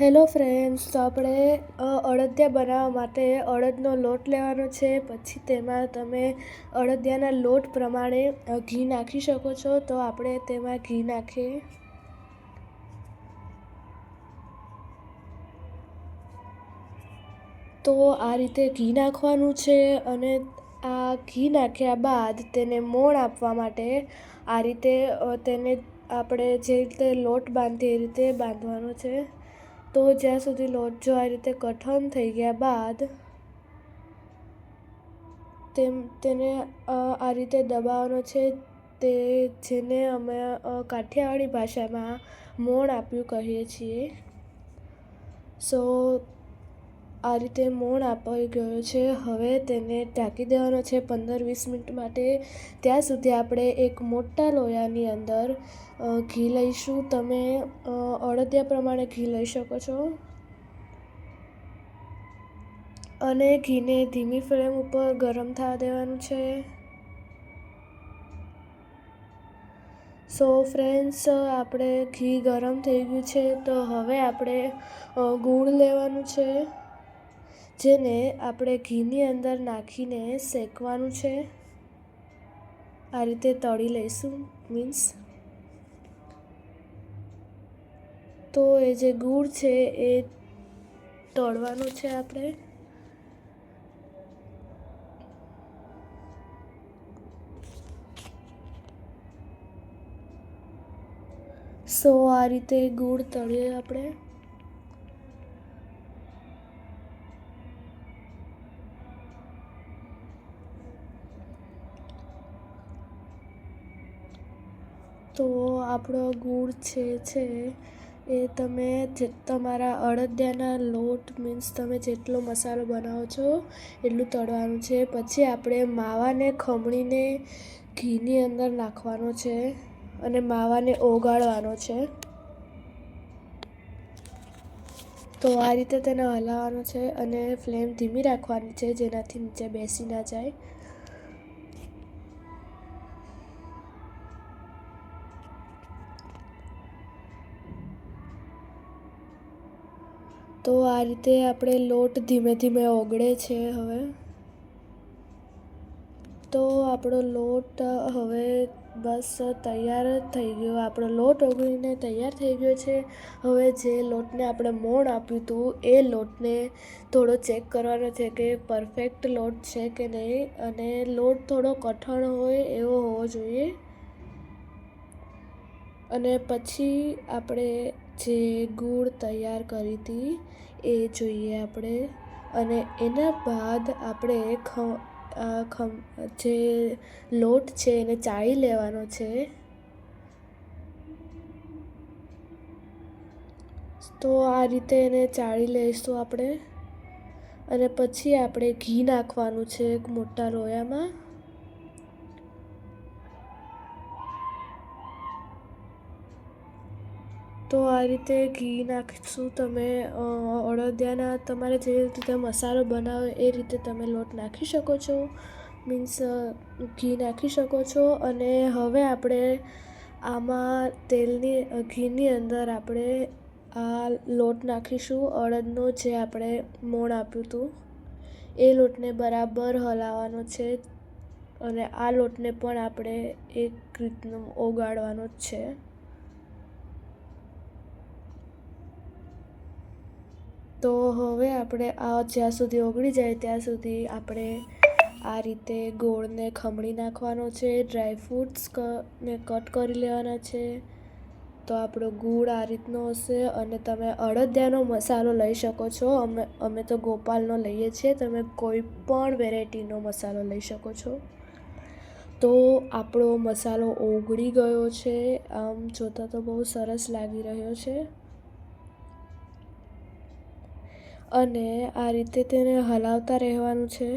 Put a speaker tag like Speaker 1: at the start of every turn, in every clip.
Speaker 1: Hello friends, તો આપણે અડદિયા બનાવવા માટે અડદનો લોટ લેવાનો છે. પછી તેમાં તમે અડદિયાના લોટ પ્રમાણે ઘી નાખી શકો છો. તો આપણે તેમાં ઘી નાખીએ. તો આ રીતે ઘી નાખવાનું છે અને આ ઘી નાખ્યા બાદ તેને મોણ આપવા માટે આ રીતે તેને આપણે જે રીતે લોટ બાંધીએ એ રીતે બાંધવાનો છે. તો જ્યાં સુધી લોટ જો આ રીતે કઠણ થઈ ગયા બાદ તેને આ રીતે દબાવવાનો છે, તે જેને અમે કાઠિયાવાડી ભાષામાં મોણ આપ્યું કહીએ છીએ. આ રીતે મોણ અપાઈ ગયો છે. હવે તેને ઢાંકી દેવાનો છે 15-20 મિનિટ માટે. ત્યાં સુધી આપણે એક મોટા લોયાની અંદર ઘી લઈશું. તમે અડદિયા પ્રમાણે ઘી લઈ શકો છો અને ઘીને ધીમી ફ્લેમ ઉપર ગરમ થવા દેવાનું છે. ફ્રેન્ડ્સ, આપણે ઘી ગરમ થઈ ગયું છે. તો હવે આપણે ગોળ લેવાનું છે, જેને આપણે ઘીની અંદર નાખીને શેકવાનું છે. આ રીતે તળી લઈશું. તો એ જે ગોળ છે એ તળવાનું છે આપણે. આ રીતે ગોળ તળીએ આપણે. તો આપણો ગોળ છે એ તમે તમારા અડદિયાના લોટ તમે જેટલો મસાલો બનાવો છો એટલું તળવાનું છે. પછી આપણે માવાને ખમણીને ઘીની અંદર નાખવાનો છે અને માવાને ઓગાળવાનો છે. તો આ રીતે તેને હલાવવાનો છે અને ફ્લેમ ધીમી રાખવાની છે, જેનાથી નીચે બેસી ના જાય. તો આ રીતે આપણે લોટ ધીમે ધીમે ઓગળે છે. હવે તો આપણો લોટ હવે બસ તૈયાર જ થઈ ગયો. આપણો લોટ ઓગળીને તૈયાર થઈ ગયો છે. હવે જે લોટને આપણે મોણ આપ્યું હતું એ લોટને થોડો ચેક કરવાનો છે કે પરફેક્ટ લોટ છે કે નહીં, અને લોટ થોડો કઠણ હોય એવો હોવો જોઈએ. અને પછી આપણે જે ગોળ તૈયાર કરી હતી એ જોઈએ આપણે. અને એના બાદ આપણે જે લોટ છે એને ચાળી લેવાનો છે. તો આ રીતે એને ચાળી લઈશું આપણે. અને પછી આપણે ઘી નાખવાનું છે એક મોટા લોયામાં. તો આ રીતે ઘી નાખીશું. તમે અડદિયાના તમારે જે રીતે મસાલો બનાવો એ રીતે તમે લોટ નાખી શકો છો, ઘી નાખી શકો છો. અને હવે આપણે આમાં ઘીની અંદર આપણે આ લોટ નાખીશું. અડદનો જે આપણે મોણ આપ્યું હતું એ લોટને બરાબર હલાવવાનો છે અને આ લોટને પણ આપણે એક રીતનો ઓગાળવાનો જ છે. તો હવે આપણે જ્યાં સુધી ઓગળી જાય ત્યાં સુધી આપણે આ રીતે ગોળને ખમણી નાખવાનો છે. ડ્રાયફ્રૂટ્સને કટ કરી લેવાના છે. તો આપણો ગોળ આ રીતનો હશે. અને તમે અડદિયાનો મસાલો લઈ શકો છો. અમે તો ગોપાલનો લઈએ છીએ. તમે કોઈ પણ વેરાયટીનો મસાલો લઈ શકો છો. તો આપણો મસાલો ઓગળી ગયો છે. આમ જોતાં તો બહુ સરસ લાગી રહ્યો છે. અને આ રીતે તેને હલાવતા રહેવાનું છે.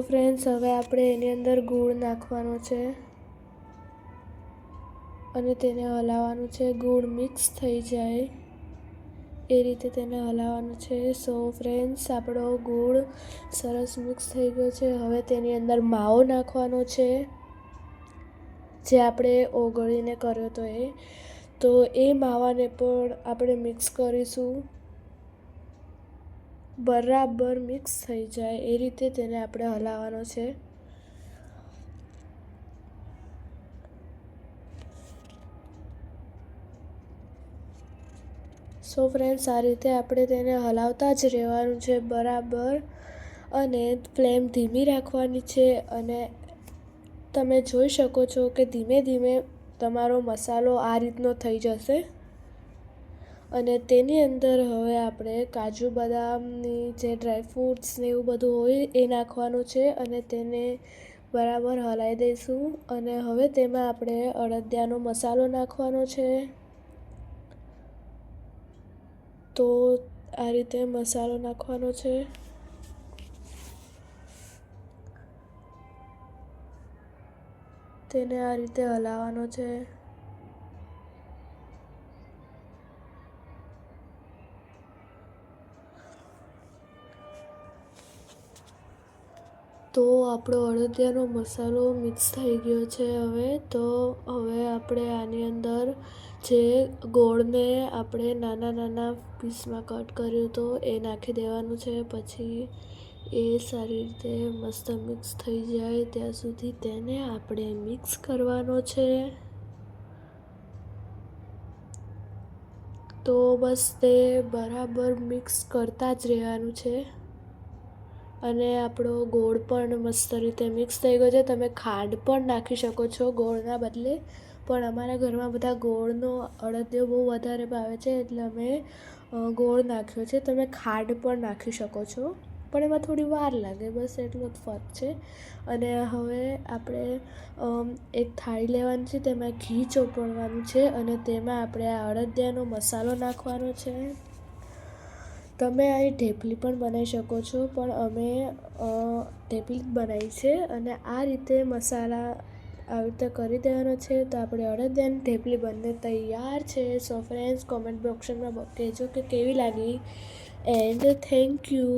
Speaker 1: ફ્રેન્ડ્સ, હવે આપણે એની અંદર ગોળ નાખવાનો છે અને તેને હલાવવાનું છે. ગોળ મિક્સ થઈ જાય એ રીતે તેને હલાવવાનું છે. સો ફ્રેન્ડ્સ, આપણો ગોળ સરસ મિક્સ થઈ ગયો છે. હવે તેની અંદર માવો નાખવાનો છે, જે આપણે ઓગળીને કર્યો હતો એ. તો એ માવાને પણ આપણે મિક્સ કરીશું. બરાબર મિક્સ થઈ જાય એ રીતે તેને આપણે હલાવવાનો છે. સો ફ્રેન્ડ્સ, આ રીતે આપણે તેને હલાવતા જ રહેવાનું છે બરાબર, અને ફ્લેમ ધીમી રાખવાની છે. અને તમે જોઈ શકો છો કે ધીમે ધીમે તમારો મસાલો આ રીતનો થઈ જશે. અને તેની અંદર હવે આપણે કાજુ બદામની જે ડ્રાયફ્રૂટ્સ ને એવું બધું હોય એ નાખવાનું છે, અને તેને બરાબર હલાવી દઈશું. અને હવે તેમાં આપણે અડદિયાનો મસાલો નાખવાનો છે. તો આ રીતે મસાલો નાખવાનો છે. તેને આ રીતે હલાવવાનો છે. તો આપણો અડદિયાનો મસાલો મિક્સ થઈ ગયો છે. હવે આપણે આની અંદર જે ગોળને આપણે નાના નાના પીસમાં કટ કર્યું તો એ નાખી દેવાનું છે. પછી એ સારી રીતે મસ્ત મિક્સ થઈ જાય ત્યાં સુધી તેને આપણે મિક્સ કરવાનો છે. તો બસ તે બરાબર મિક્સ કરતા જ રહેવાનું છે. અને આપણો ગોળ પણ મસ્ત રીતે મિક્સ થઈ ગયો છે. તમે ખાંડ પણ નાખી શકો છો ગોળના બદલે, પણ અમારા ઘરમાં બધા ગોળનો અડદિયો બહુ વધારે ભાવે છે, એટલે અમે ગોળ નાખ્યો છે. તમે ખાંડ પણ નાખી શકો છો, પણ એમાં થોડી વાર લાગે, બસ એટલો જ ફરક છે. અને હવે આપણે એક થાળી લેવાની છે, તેમાં ઘી ચોપડવાનું છે, અને તેમાં આપણે આ અડદિયાનો મસાલો નાખવાનો છે. તમે અહીં ઢેપલી પણ બનાવી શકો છો, પણ અમે ઢેપલી જ બનાવી છે. અને આ રીતે મસાલા આવી રીતે કરી દેવાનો છે. તો આપણે અડદિયાની ઢેપલી બંને તૈયાર છે. સો ફ્રેન્ડ્સ, કોમેન્ટ બોક્સમાં કહેજો કે કેવી લાગી. And thank you.